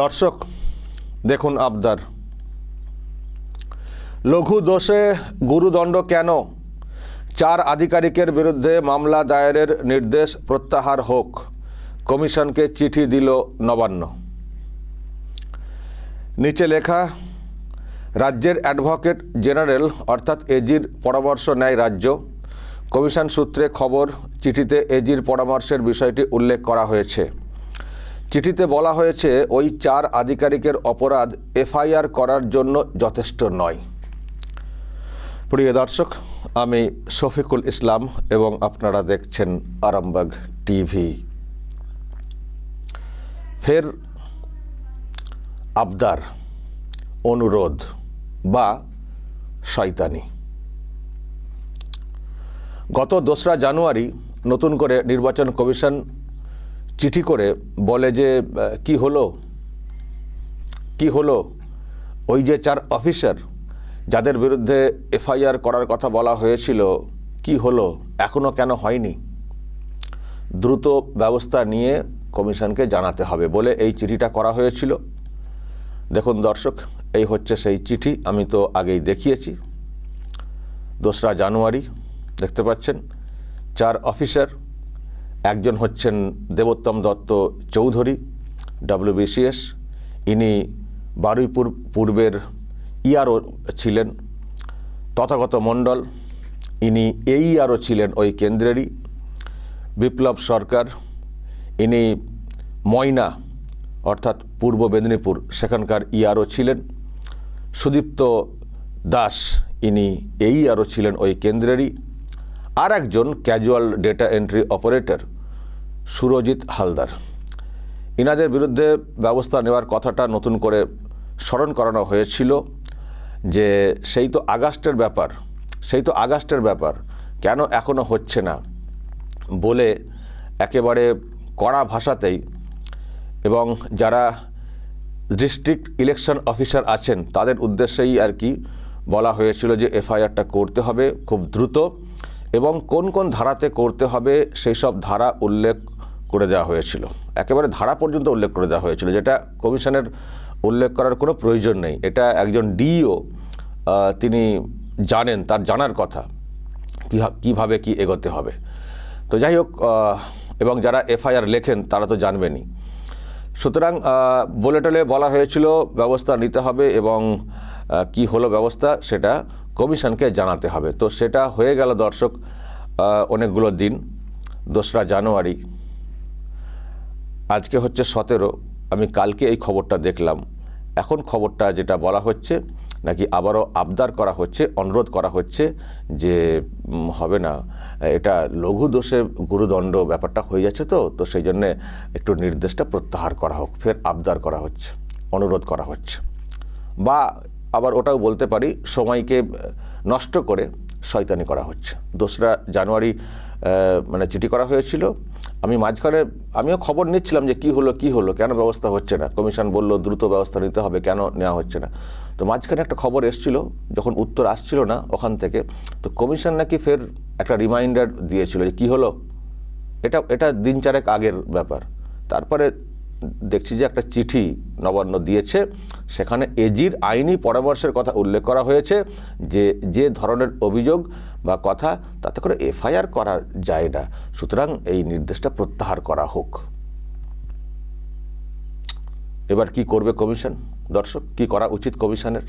দর্শক দেখুন আবদার, লঘু দোষে গুরুদণ্ড কেন? 4 আধিকারিকের বিরুদ্ধে মামলা দায়েরের নির্দেশ প্রত্যাহার হোক, কমিশনকে চিঠি দিল নবান্ন। নিচে লেখা, রাজ্যের অ্যাডভোকেট জেনারেল অর্থাৎ এজির পরামর্শ নেয় রাজ্য। কমিশন সূত্রে খবর, চিঠিতে এজির পরামর্শের বিষয়টি উল্লেখ করা হয়েছে। চিঠিতে বলা হয়েছে ওই 4 আধিকারিকের অপরাধ এফআইআর করার জন্য যথেষ্ট নয়। প্রিয় দর্শক, আমি শফিকুল ইসলাম এবং আপনারা দেখছেন আরামবাগ টিভি। ফের আবদার, অনুরোধ বা শয়তানি। গত 2রা জানুয়ারি নতুন করে নির্বাচন কমিশন চিঠি করে বলে যে কি হলো ওই যে 4 অফিসার যাদের বিরুদ্ধে এফআইআর করার কথা বলা হয়েছিল, কি হলো, এখনও কেন হয়নি? দ্রুত ব্যবস্থা নিয়ে কমিশনকে জানাতে হবে বলে এই চিঠিটা করা হয়েছিল। দেখুন দর্শক, এই হচ্ছে সেই চিঠি, আমি তো আগেই দেখিয়েছি। 2রা জানুয়ারি দেখতে পাচ্ছেন 4 অফিসার, একজন হচ্ছেন দেবোত্তম দত্ত চৌধুরী, WBCS, ইনি বারুইপুর পূর্বের ইআরও ছিলেন। তথাগত মণ্ডল, ইনি AERO ছিলেন ওই কেন্দ্রেরই। বিপ্লব সরকার, ইনি ময়না অর্থাৎ পূর্ব মেদিনীপুর সেখানকার ইআরও ছিলেন। সুদীপ্ত দাস, ইনি AERO ছিলেন ওই কেন্দ্রেরই। আর একজন casual data entry operator Surajit Haldar. ইনাদের বিরুদ্ধে ব্যবস্থা নেওয়ার কথাটা নতুন করে স্মরণ করানো হয়েছিল যে সেই তো আগস্টের ব্যাপার, কেন এখনও হচ্ছে না বলে একেবারে কড়া ভাষাতেই, এবং যারা ডিস্ট্রিক্ট ইলেকশন অফিসার আছেন তাদের উদ্দেশ্যেই আর কি বলা হয়েছিল যে এফআইআরটা করতে হবে খুব দ্রুত, এবং কোন কোন ধারাতে করতে হবে সেই সব ধারা উল্লেখ করে দেওয়া হয়েছিল। একেবারে ধারা পর্যন্ত উল্লেখ করে দেওয়া হয়েছিল, যেটা কমিশনের উল্লেখ করার কোনো প্রয়োজন নেই। এটা একজন ডিও তিনি জানেন, তার জানার কথা কিভাবে কি এগোতে হবে। তো যাই হোক, এবং যারা এফআইআর লেখেন তারা তো জানবেনই। সুতরাং বলে টলে বলা হয়েছিল ব্যবস্থা নিতে হবে, এবং কি হলো ব্যবস্থা সেটা কমিশনকে জানাতে হবে। তো সেটা হয়ে গেল দর্শক অনেকগুলো দিন। 2রা জানুয়ারি, আজকে হচ্ছে 17, আমি কালকে এই খবরটা দেখলাম। এখন খবরটা যেটা বলা হচ্ছে নাকি আবারও আবদার করা হচ্ছে, অনুরোধ করা হচ্ছে যে হবে না, এটা লঘু দোষে গুরুদণ্ড ব্যাপারটা হয়ে যাচ্ছে, তো সেই জন্যে একটু নির্দেশটা প্রত্যাহার করা হোক। ফের আবদার করা হচ্ছে, অনুরোধ করা হচ্ছে, বা আবার ওটাও বলতে পারি সময়কে নষ্ট করে শয়তানি করা হচ্ছে। 2রা জানুয়ারি মানে চিঠি করা হয়েছিল। আমি মাঝখানে আমিও খবর নিচ্ছিলাম যে কি হলো, কেন ব্যবস্থা হচ্ছে না। কমিশন বলল দ্রুত ব্যবস্থা নিতে হবে, কেন নেওয়া হচ্ছে না। তো মাঝখানে একটা খবর এসেছিল, যখন উত্তর আসছিল না ওখান থেকে, তো কমিশন নাকি ফের একটা রিমাইন্ডার দিয়েছিল যে কী হলো। এটা দিন 4 আগের ব্যাপার। তারপরে দেখছি যে একটা চিঠি নবান্ন দিয়েছে, সেখানে এজির আইনি পরামর্শের কথা উল্লেখ করা হয়েছে যে ধরনের অভিযোগ বা কথা তাতে করে এফআইআর করা যায় না, সুতরাং এই নির্দেশটা প্রত্যাহার করা হোক। এবার কি করবে কমিশন? দর্শক, কি করা উচিত কমিশনের?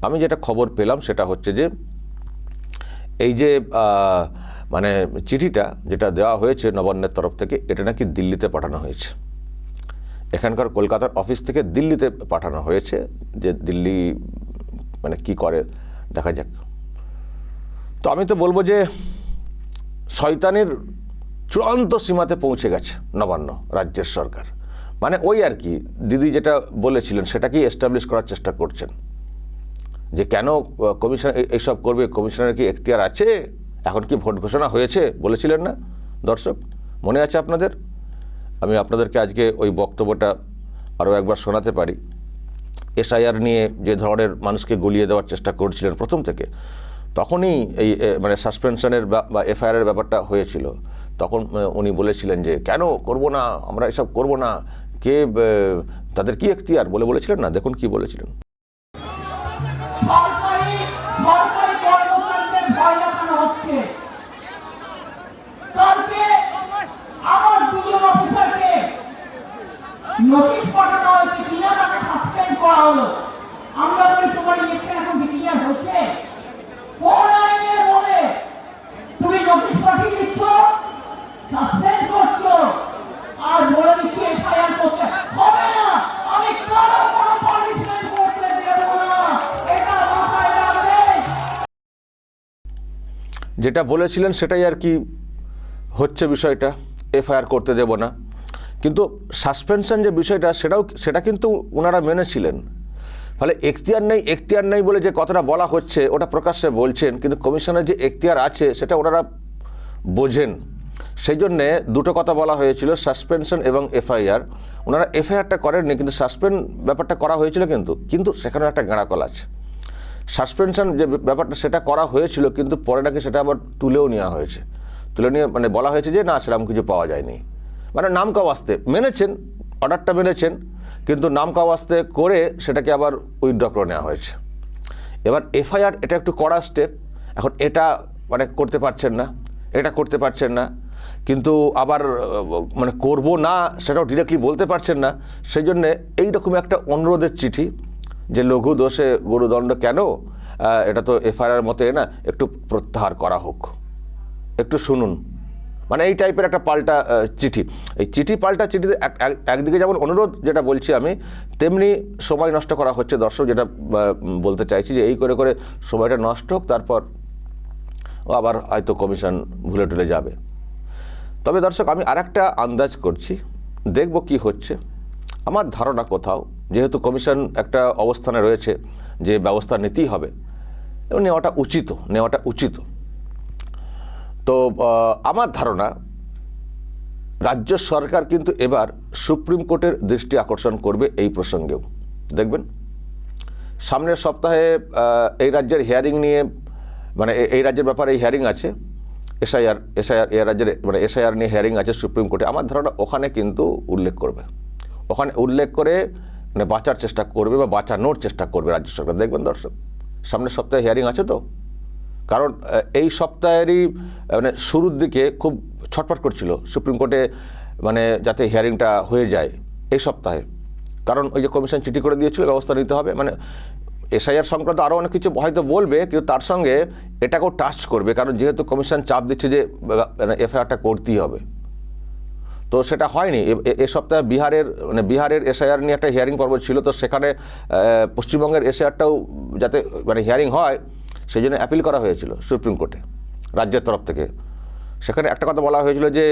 আমি যেটা খবর পেলাম সেটা হচ্ছে যে এই যে মানে চিঠিটা যেটা দেওয়া হয়েছে নবান্নের তরফ থেকে, এটা নাকি দিল্লিতে পাঠানো হয়েছে। এখানকার কলকাতার অফিস থেকে দিল্লিতে পাঠানো হয়েছে, যে দিল্লি মানে কি করে দেখা যাক। তো আমি তো বলবো যে শয়তানির চূড়ান্ত সীমাতে পৌঁছে গেছে নবান্ন, রাজ্যের সরকার। মানে ওই আর কি দিদি যেটা বলেছিলেন সেটাকেই এস্টাবলিশ করার চেষ্টা করছেন, যে কেন কমিশন এইসব করবে, কমিশনের কি এখতিয়ার আছে, এখন কি ভোট ঘোষণা হয়েছে বলেছিলেন না দর্শক, মনে আছে আপনাদের? আমি আপনাদেরকে আজকে ওই বক্তব্যটা আরও একবার শোনাতে পারি। এসআইআর নিয়ে যে ধরনের মানুষকে গলিয়ে দেওয়ার চেষ্টা করছিলেন প্রথম থেকে, তখনই এই মানে সাসপেনশনের বা এফআইআরের ব্যাপারটা হয়েছিল। তখন উনি বলেছিলেন যে কেন করব না, আমরা এসব করব না, তাদের কি এখতিয়ার বলেছিলেন না, দেখুন কি বলেছিলেন। সরকারি কর্মচারীদের ভয় দেখানো হচ্ছে। কালকে আমার দুজন অফিসারকে নোটিশ পাঠানো হয়েছে, কিনা তাকে সাসপেন্ড করা হলো। আমরা বলি তোমার ইলেকশন এখন ডিক্লেয়ার হয়েছে, কোন আইনের বলে তুমি নোটিশ পাঠিয়ে দিচ্ছ, সাসপেন্ড করছো, আর বলে দিচ্ছ এফআইআর করতে হবে না। আমি কারো কোনো পানিশমেন্ট করতে দেব না, এটা মাথায় রাখবেন। যেটা বলেছিলেন সেটাই আর কি হচ্ছে বিষয়টা, এফআইআর করতে দেব না। কিন্তু সাসপেনশন যে বিষয়টা সেটা কিন্তু ওনারা মেনেছিলেন। ফলে এখতিয়ার নেই বলে যে কথাটা বলা হচ্ছে ওটা প্রকাশ্যে বলছেন, কিন্তু কমিশনের যে এখতিয়ার আছে সেটা ওনারা বোঝেন। সেই জন্যে দুটো কথা বলা হয়েছিল, সাসপেনশন এবং এফআইআর। ওনারা এফআইআরটা করেননি, কিন্তু সাসপেন্ড ব্যাপারটা করা হয়েছিল। কিন্তু সেখানে একটা গাঁড়াকল আছে। সাসপেনশন যে ব্যাপারটা সেটা করা হয়েছিল, কিন্তু পরে নাকি সেটা আবার তুলেও নেওয়া হয়েছে। তুলে নিয়ে মানে বলা হয়েছে যে না, সেরকম কিছু পাওয়া যায়নি। মানে নামকা ওয়াস্তে মেনেছেন, অর্ডারটা মেনেছেন, কিন্তু নামকা ওয়াস্তে করে সেটাকে আবার উইথড্র করে নেওয়া হয়েছে। এবার এফআইআর এটা একটু কড়া স্টেপ। এখন এটা মানে করতে পারছেন না, কিন্তু আবার মানে করব না সেটাও ডিরেক্টলি বলতে পারছেন না। সেই জন্যে এইরকম একটা অনুরোধের চিঠি যে লঘু দোষে গুরুদণ্ড কেন, এটা তো এফআইআর মতে না, একটু প্রত্যাহার করা হোক, একটু শুনুন। মানে এই টাইপের একটা পাল্টা চিঠি। এই পাল্টা চিঠিতে একদিকে যেমন অনুরোধ যেটা বলছি আমি, তেমনি সময় নষ্ট করা হচ্ছে। দর্শক যেটা বলতে চাইছি যে এই করে সময়টা নষ্ট হোক, তারপর আবার হয়তো কমিশন ভুলে টুলে যাবে। তবে দর্শক আমি আরেকটা আন্দাজ করছি, দেখব কি হচ্ছে। আমার ধারণা কোথাও যেহেতু কমিশন একটা অবস্থানে রয়েছে যে ব্যবস্থা নিতেই হবে, এবং নেওয়াটা উচিত। তো আমার ধারণা রাজ্য সরকার কিন্তু এবার সুপ্রিম কোর্টের দৃষ্টি আকর্ষণ করবে এই প্রসঙ্গেও। দেখবেন সামনের সপ্তাহে এই রাজ্যের হিয়ারিং নিয়ে, মানে এই রাজ্যের ব্যাপারে এই হিয়ারিং আছে, এসআইআর এই রাজ্যের মানে এসআইআর নিয়ে হিয়ারিং আছে সুপ্রিম কোর্টে। আমার ধারণা ওখানে কিন্তু উল্লেখ করে মানে বাঁচার চেষ্টা করবে বা বাঁচানোর চেষ্টা করবে রাজ্য সরকার। দেখবেন দর্শক সামনের সপ্তাহে হিয়ারিং আছে তো, কারণ এই সপ্তাহেরই মানে শুরুর দিকে খুব ছটফট করছিল সুপ্রিম কোর্টে, মানে যাতে হিয়ারিংটা হয়ে যায় এই সপ্তাহে। কারণ ওই যে কমিশন চিঠি করে দিয়েছিল ব্যবস্থা নিতে হবে, মানে এসআইআর সংক্রান্ত আরও অনেক কিছু হয়তো বলবে, কিন্তু তার সঙ্গে এটাকেও টাচ করবে। কারণ যেহেতু কমিশন চাপ দিচ্ছে যে এফআইআরটা করতেই হবে, তো সেটা হয়নি। এ সপ্তাহে বিহারের এসআইআর নিয়ে একটা হিয়ারিং পর্ব ছিল, তো সেখানে পশ্চিমবঙ্গের এসআইআরটাও যাতে মানে হিয়ারিং হয় সেই জন্য অ্যাপিল করা হয়েছিল সুপ্রিম কোর্টে রাজ্যের তরফ থেকে। সেখানে একটা কথা বলা হয়েছিল যে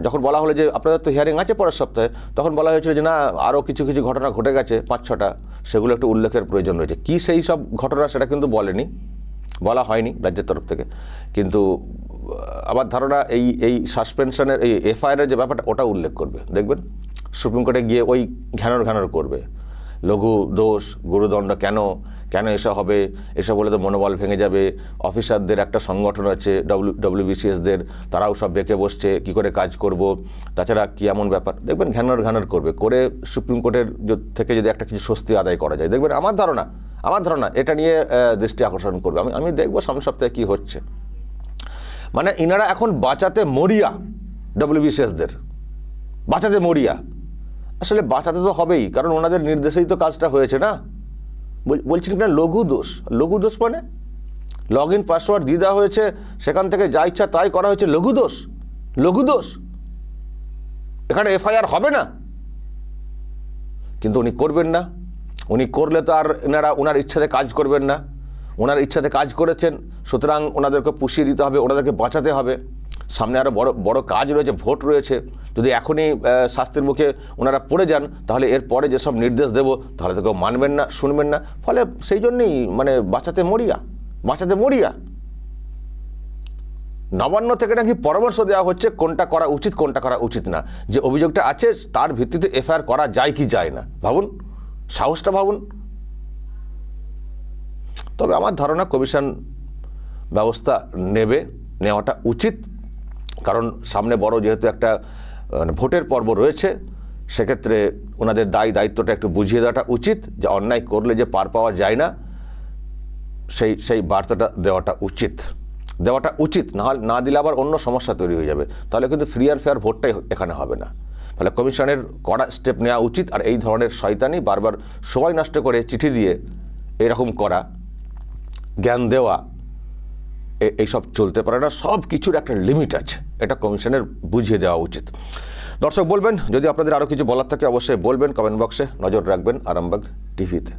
যখন বলা হলো যে আপনাদের তো হিয়ারিং আছে পরের সপ্তাহে, তখন বলা হয়েছিল যে না, আরও কিছু ঘটনা ঘটে গেছে 5-6টা, সেগুলো একটু উল্লেখের প্রয়োজন রয়েছে। কী সেই সব ঘটনা সেটা কিন্তু বলা হয়নি রাজ্যের তরফ থেকে। কিন্তু আমার ধারণা এই সাসপেনশনের এই এফআইআরের যে ব্যাপারটা ওটা উল্লেখ করবে। দেখবেন সুপ্রিম কোর্টে গিয়ে ওই ঘ্যানর করবে, লঘু দোষ গুরুদণ্ড কেন এসব হবে, এসব বলে তো মনোবল ভেঙে যাবে। অফিসারদের একটা সংগঠন আছে WBCSদের, তারাও সব বেঁকে বসছে কী করে কাজ করব, তাছাড়া কী এমন ব্যাপার। দেখবেন ঘ্যানর করে সুপ্রিম কোর্টের থেকে যদি একটা কিছু স্বস্তি আদায় করা যায়, দেখবেন আমার ধারণা এটা নিয়ে দৃষ্টি আকর্ষণ করবে। আমি দেখবো সামনের সপ্তাহে কী হচ্ছে। মানে ইনারা এখন বাঁচাতে মরিয়া, WBCSদের বাঁচাতে মরিয়া। আসলে বাঁচাতে তো হবেই, কারণ ওনাদের নির্দেশেই তো কাজটা হয়েছে না। বলছেন কিনা লঘু দোষ মানে লগ ইন পাসওয়ার্ড দিয়ে দেওয়া হয়েছে, সেখান থেকে যা ইচ্ছা তাই করা হয়েছে, লঘু দোষ। এখানে এফআইআর হবে না, কিন্তু উনি করবেন না। উনি করলে তো আর ওনার ইচ্ছাতে কাজ করবেন না। ওনার ইচ্ছাতে কাজ করেছেন, সুতরাং ওনাদেরকে পুষিয়ে দিতে হবে, ওনাদেরকে বাঁচাতে হবে। সামনে আরও বড় কাজ রয়েছে, ভোট রয়েছে। যদি এখনই শাস্তির মুখে ওনারা পড়ে যান, তাহলে এর পরে যেসব নির্দেশ দেব তাহলে তো কেউ মানবেন না, শুনবেন না। ফলে সেই জন্যেই মানে বাঁচাতে মরিয়া। নবান্ন থেকে নাকি পরামর্শ দেওয়া হচ্ছে কোনটা করা উচিত কোনটা করা উচিত না। যে অভিযোগটা আছে তার ভিত্তিতে এফআইআর করা যায় কি যায় না, ভাবুন, সাহসটা ভাবুন। তবে আমার ধারণা কমিশন ব্যবস্থা নেওয়াটা উচিত, কারণ সামনে বড় যেহেতু একটা ভোটের পর্ব রয়েছে, সেক্ষেত্রে ওনাদের দায়িত্বটা একটু বুঝিয়ে দেওয়াটা উচিত, যে অন্যায় করলে যে পার পাওয়া যায় না, সেই বার্তাটা দেওয়াটা উচিত। না দিলে আবার অন্য সমস্যা তৈরি হয়ে যাবে, তাহলে কিন্তু ফ্রি অ্যান্ড ফেয়ার ভোটটাই এখানে হবে না। ফলে কমিশনের কড়া স্টেপ নেওয়া উচিত। আর এই ধরনের শয়তানি, বারবার সময় নষ্ট করে চিঠি দিয়ে এরকম করা, জ্ঞান দেওয়া, এইসব চলতে পারে না। সব কিছুর একটা লিমিট আছে, এটা কমিশনের বুঝিয়ে দেওয়া উচিত। দর্শক বলবেন, যদি আপনাদের আরও কিছু বলার থাকে অবশ্যই বলবেন কমেন্ট বক্সে। নজর রাখবেন আরামবাগ টিভিতে।